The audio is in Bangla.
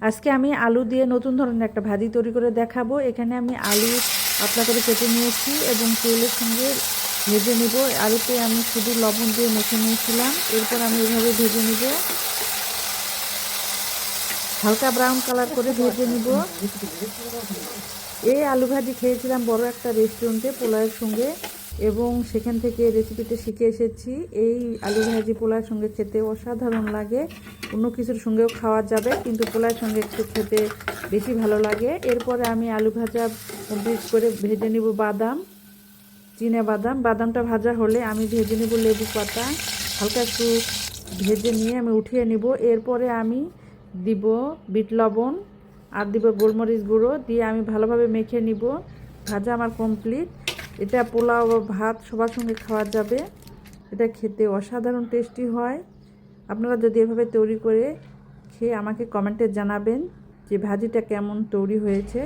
আজকে আমি আলু দিয়ে নতুন ধরনের একটা ভাজি তৈরি করে দেখাবো। এখানে আমি আলু পাতলা করে কেটে নিয়েছি এবং তেলের সঙ্গে ভেজে নিব। আলুতে আমি শুধু লবণ দিয়ে মেখে নিয়েছিলাম, এরপর আমি এভাবে ভেজে নিব, হালকা ব্রাউন কালার করে ভেজে নিব। এই আলু ভাজি খেয়েছিলাম বড় একটা রেস্টুরেন্টে পোলাওয়ের সঙ্গে, এবং সেখান থেকে রেসিপিটা শিখে এসেছি। এই আলু ভাজি পোলাওয়ের সঙ্গে খেতে অসাধারণ লাগে। অন্য কিছুর সঙ্গেও খাওয়া যাবে, কিন্তু পোলাওয়ের সঙ্গে একটু খেতে বেশি ভালো লাগে। এরপরে আমি আলু ভাজা কমপ্লিট করে ভেজে নিব বাদাম, বাদাম। বাদামটা ভাজা হলে আমি ভেজে নেব লেবু পাতা, হালকা একটু ভেজে নিয়ে আমি উঠিয়ে নিব। এরপরে আমি দিব বিট লবণ আর দিব গোলমরিচ গুঁড়ো দিয়ে আমি ভালোভাবে মেখে নিব। ভাজা আমার কমপ্লিট। এটা পোলাও বা ভাত সবার সঙ্গে খাওয়া যাবে। এটা খেতে অসাধারণ টেস্টি হয়। আপনারা যদি এভাবে তৈরি করে খেয়ে আমাকে কমেন্টে জানাবেন যে ভাজিটা কেমন তৈরি হয়েছে।